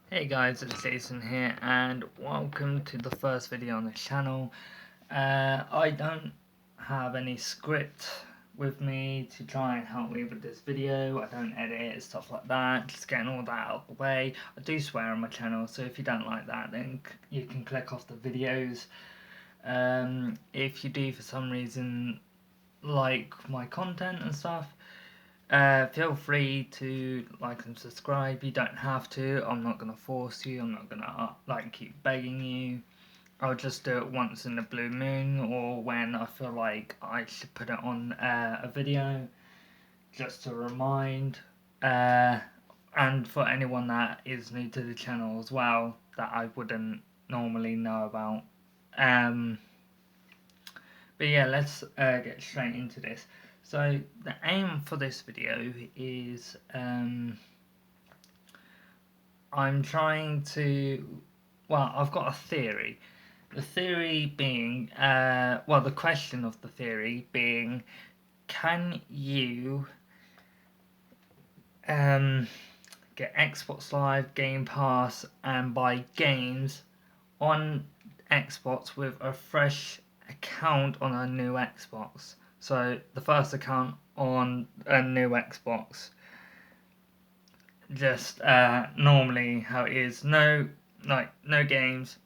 Hey guys, it's Jason here and welcome to the first video on the channel. I don't have any script with me to try and help me with this video. I don't edit and stuff like that, just getting all that out of the way. I do swear on my channel, so if you don't like that then you can click off the videos. If you do for some reason like my content and stuff, feel free to like and subscribe. You don't have to. I'm not gonna force you. I'm not gonna keep begging you. I'll just do it once in the blue moon or when I feel like I should put it on a video, just to remind. And for anyone that is new to the channel as well, that I wouldn't normally know about. But yeah, let's get straight into this. So the aim for this video is I'm trying to, I've got a theory. The theory being, the question of the theory being, can you get Xbox Live, Game Pass, and buy games on Xbox with a fresh account on a new Xbox? So the first account on a new Xbox, just normally how it is, no games.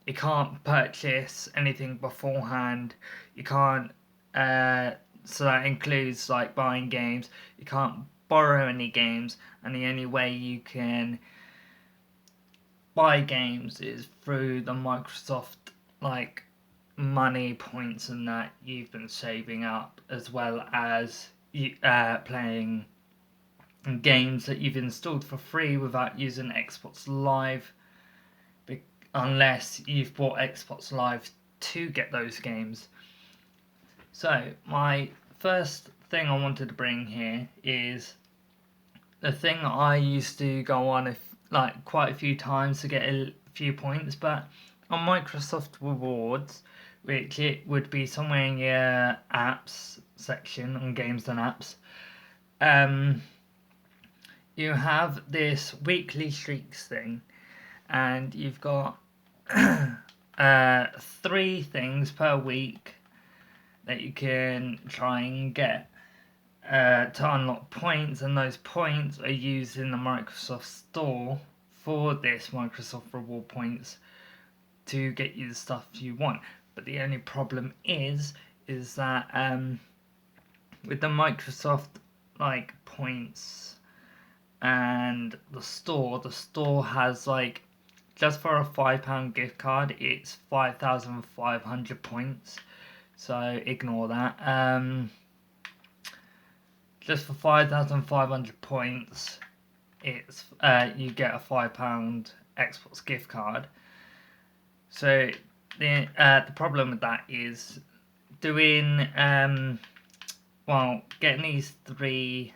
You can't purchase anything beforehand. You can't so that includes like buying games. You can't borrow any games, and the only way you can buy games is through the Microsoft money points and that you've been saving up, as well as playing games that you've installed for free without using Xbox Live, unless you've bought Xbox Live to get those games. So my first thing I wanted to bring here is the thing I used to go on quite a few times to get a few points, but on Microsoft Rewards, which it would be somewhere in your apps section on games and apps, you have this weekly streaks thing, and you've got 3 things per week that you can try and get to unlock points, and those points are used in the Microsoft Store for this Microsoft Reward points to get you the stuff you want. But the only problem is that with the Microsoft points and the store has just for a £5 gift card, it's 5,500 points. So ignore that. Just for 5,500 points, it's you get a £5 Xbox gift card. So the problem with that is doing getting these 3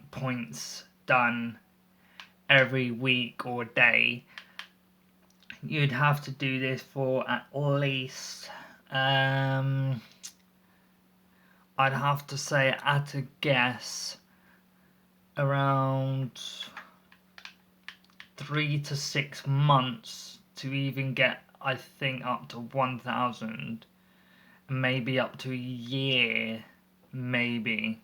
points done every week or day. You'd have to do this for at least I'd have to say, at a guess, around 3 to 6 months to even get, I think, up to 1,000, maybe up to a year, maybe,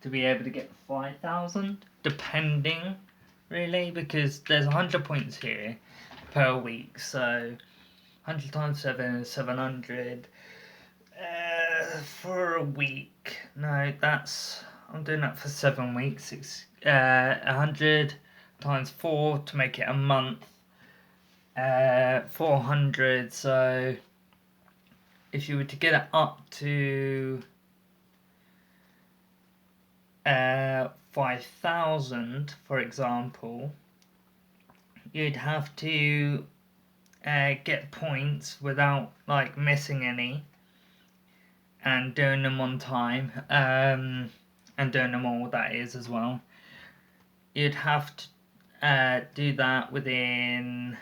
to be able to get 5,000, depending, really, because there's 100 points here per week, so 100 times 7 is 700. For a week, no, I'm doing that for 7 weeks. It's 100 times 4 to make it a month. 400. So if you were to get it up to 5,000, for example, you'd have to get points without missing any, and doing them on time, and doing them all, that is, as well. You'd have to do that within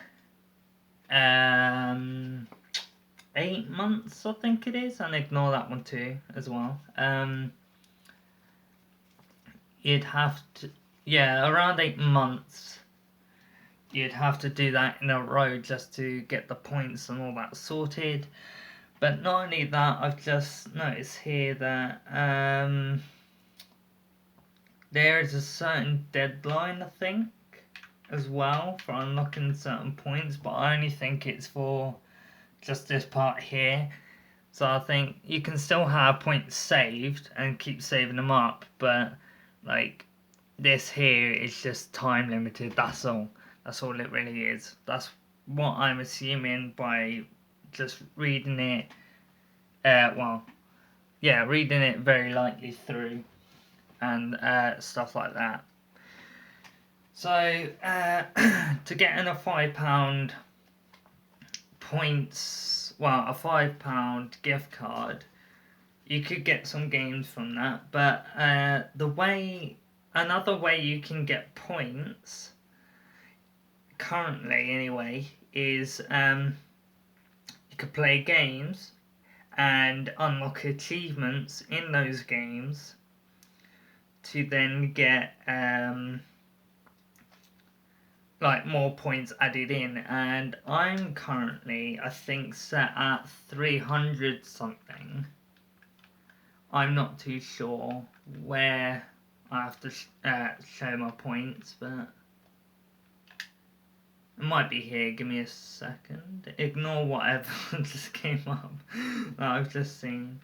8 months, I think it is, and ignore that one too, as well. You'd have to, around 8 months you'd have to do that in a row just to get the points and all that sorted. But not only that, I've just noticed here that there is a certain deadline, I think, as well, for unlocking certain points, but I only think it's for just this part here. So I think you can still have points saved and keep saving them up, but like this here is just time limited. That's all it really is. That's what I'm assuming by just reading it. Reading it very lightly through and stuff like that. So to get in a £5 points, well, a £5 gift card, you could get some games from that. But another way you can get points currently anyway is you could play games and unlock achievements in those games to then get like more points added in, and I'm currently, I think, set at 300 something. I'm not too sure where I have to show my points, but it might be here. Give me a second. Ignore whatever just came up that I've just seen.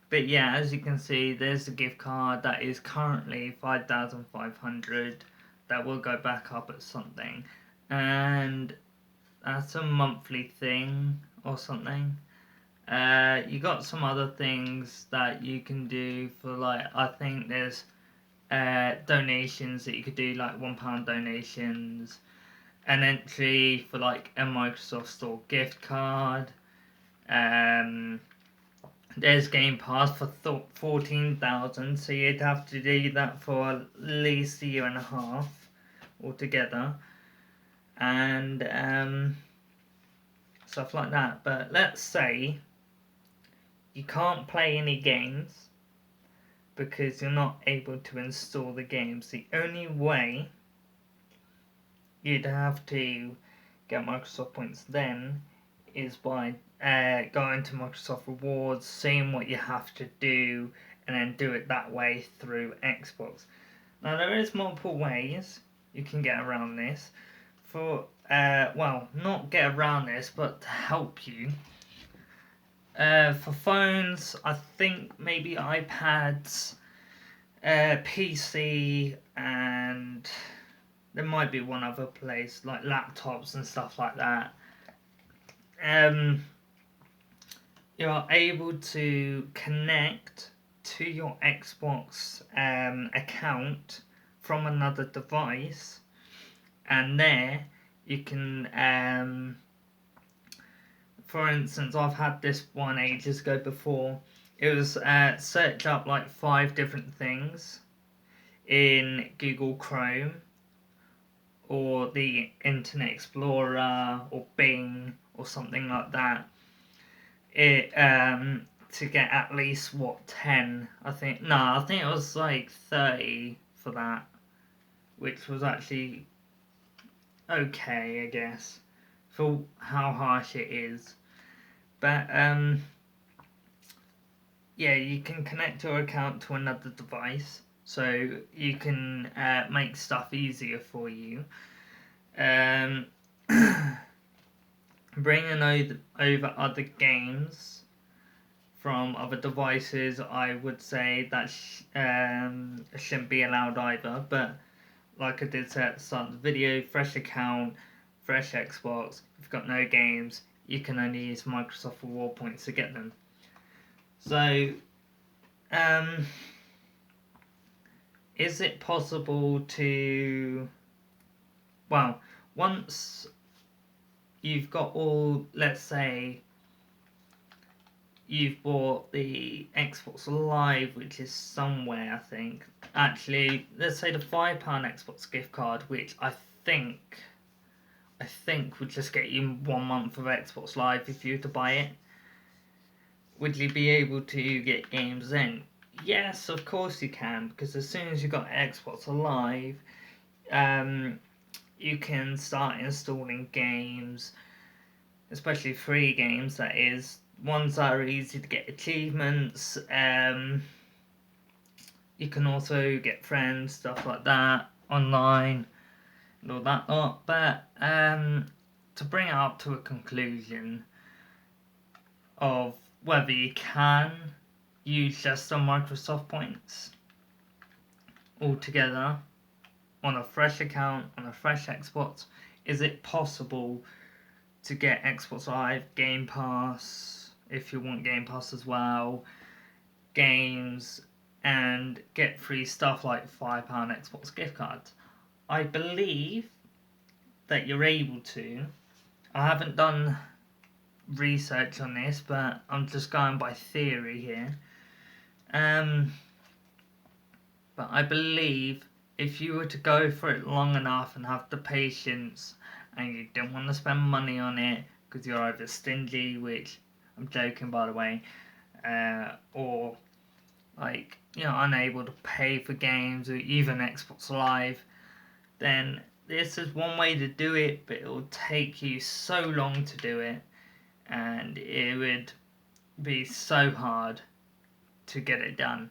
But yeah, as you can see, there's a gift card that is currently 5,500. That will go back up at something, and that's a monthly thing or something. You got some other things that you can do for, like, I think there's donations that you could do, like £1 donations, an entry for like a Microsoft Store gift card. There's Game Pass for 14,000, so you'd have to do that for at least a year and a half altogether, and stuff like that. But let's say you can't play any games because you're not able to install the games. The only way you'd have to get Microsoft points then is by going to Microsoft Rewards, seeing what you have to do, and then do it that way through Xbox. Now there is multiple ways you can get around this. Not get around this, but to help you. For phones, I think maybe iPads, PC, and there might be one other place, like laptops and stuff like that. You're able to connect to your Xbox account from another device, and there you can, for instance, I've had this one ages ago before. It was search up like 5 different things in Google Chrome or the Internet Explorer or Bing or something like that. To get at least 10, I think it was like 30 for that, which was actually okay, I guess, for how harsh it is. But yeah, you can connect your account to another device, so you can make stuff easier for you. Bringing over other games from other devices, I would say that shouldn't be allowed either. But like I did say at the start of the video, fresh account, fresh Xbox. If you've got no games, you can only use Microsoft Reward points to get them. So, is it possible to, once you've got all, let's say, you've bought the Xbox Live, which is somewhere, I think. Actually, let's say the £5 Xbox gift card, which I think would just get you 1 month of Xbox Live if you were to buy it. Would you be able to get games then? Yes, of course you can, because as soon as you've got Xbox Live, you can start installing games, especially free games, that is, ones that are easy to get achievements. You can also get friends, stuff like that, online, and all that lot. But to bring it up to a conclusion of whether you can use just some Microsoft points altogether on a fresh account, on a fresh Xbox, is it possible to get Xbox Live, Game Pass, if you want Game Pass as well, games, and get free stuff like £5 Xbox gift cards? I believe that you're able to. I haven't done research on this, but I'm just going by theory here. But I believe if you were to go for it long enough and have the patience, and you don't want to spend money on it because you're either stingy, which I'm joking by the way, or like you're unable to pay for games or even Xbox Live, then this is one way to do it, but it will take you so long to do it, and it would be so hard to get it done.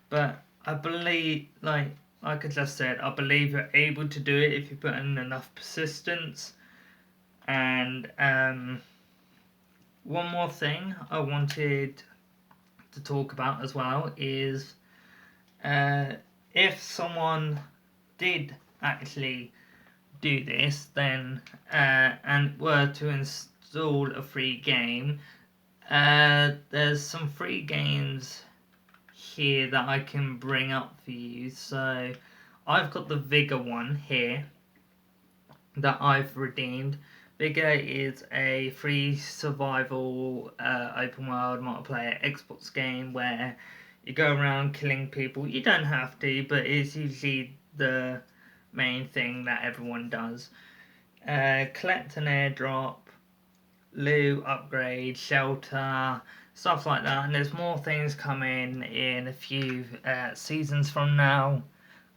But I believe, like I just said, I believe you're able to do it if you put in enough persistence. And one more thing I wanted to talk about as well is if someone did actually do this, then and were to install a free game, there's some free games here that I can bring up for you. So I've got the Vigor one here that I've redeemed. Vigor is a free survival open world multiplayer Xbox game where you go around killing people. You don't have to, but it's usually the main thing that everyone does. Collect an airdrop, loot, upgrade, shelter, stuff like that. And there's more things coming in a few seasons from now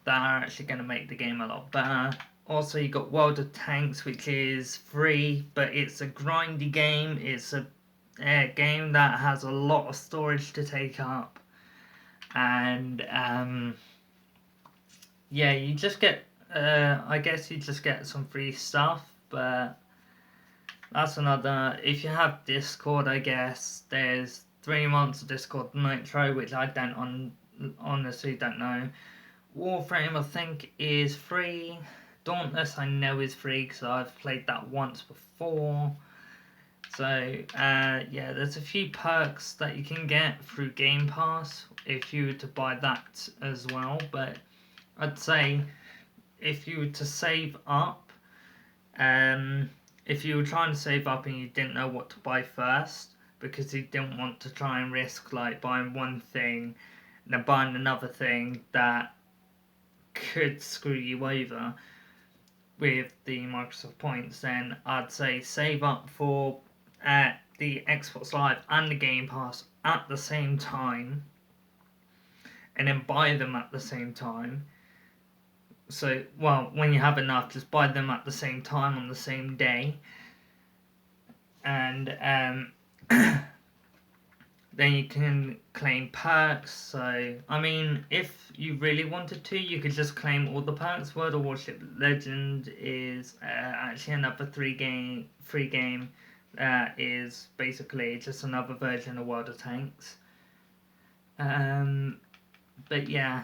that are actually going to make the game a lot better. Also, you got World of Tanks, which is free, but it's a grindy game. It's a game that has a lot of storage to take up, and yeah, you just get. I guess you just get some free stuff, but that's another. If you have Discord, I guess there's 3 months of Discord Nitro, which I honestly don't know. Warframe, I think, is free. Dauntless, I know, is free because I've played that once before. So, yeah, there's a few perks that you can get through Game Pass if you were to buy that as well. But I'd say if you were to save up, if you were trying to save up and you didn't know what to buy first because you didn't want to try and risk like buying one thing and then buying another thing that could screw you over with the Microsoft points, then I'd say save up for the Xbox Live and the Game Pass at the same time, and then buy them at the same time. So, well, when you have enough, just buy them at the same time on the same day, and then you can claim perks. So, I mean, if you really wanted to, you could just claim all the perks. World of Warship Legend is actually another free game that is basically just another version of World of Tanks. But yeah,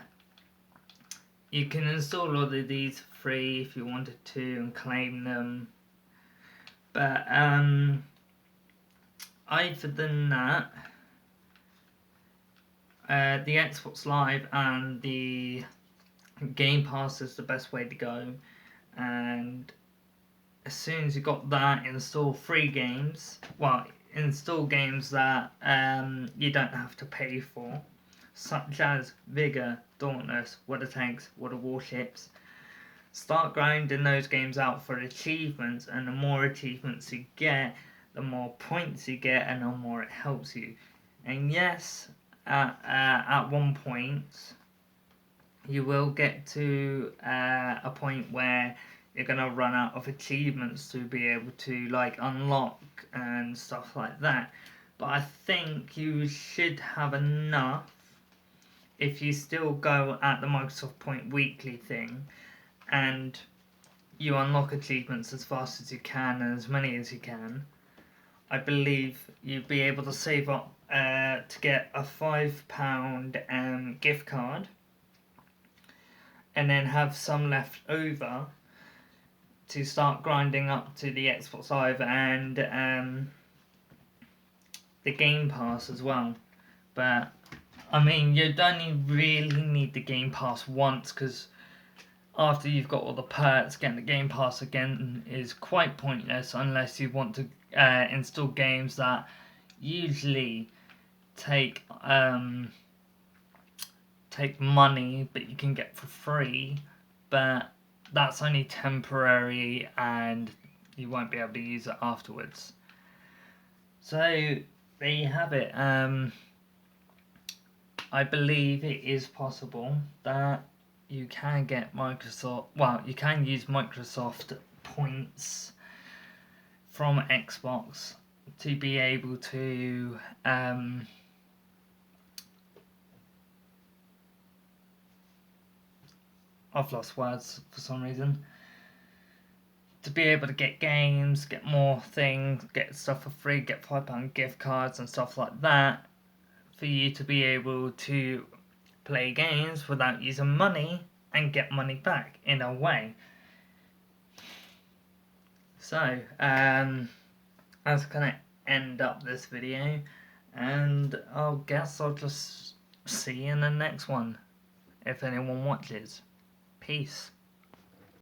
you can install all of these free if you wanted to and claim them. But other than that, the Xbox Live and the Game Pass is the best way to go. And as soon as you got that, install free games. Well, install games that you don't have to pay for, such as Vigor, Dauntless, World of Tanks, World of Warships. Start grinding those games out for achievements, and the more achievements you get, the more points you get, and the more it helps you. And yes, at one point, you will get to a point where you're gonna run out of achievements to be able to like unlock and stuff like that. But I think you should have enough if you still go at the Microsoft Point weekly thing and you unlock achievements as fast as you can and as many as you can. I believe you'd be able to save up to get a £5 gift card and then have some left over to start grinding up to the Xbox Live and the Game Pass as well. But I mean, you'd only really need the Game Pass once, because after you've got all the perks, getting the Game Pass again is quite pointless unless you want to install games that usually take money but you can get for free, but that's only temporary and you won't be able to use it afterwards. So there you have it. I believe it is possible that you can get you can use Microsoft points from Xbox to be able to I've lost words for some reason. To be able to get games, get more things, get stuff for free, get £5 gift cards and stuff like that, for you to be able to play games without using money and get money back in a way. So, that's gonna end up this video, and I guess I'll just see you in the next one if anyone watches. Peace.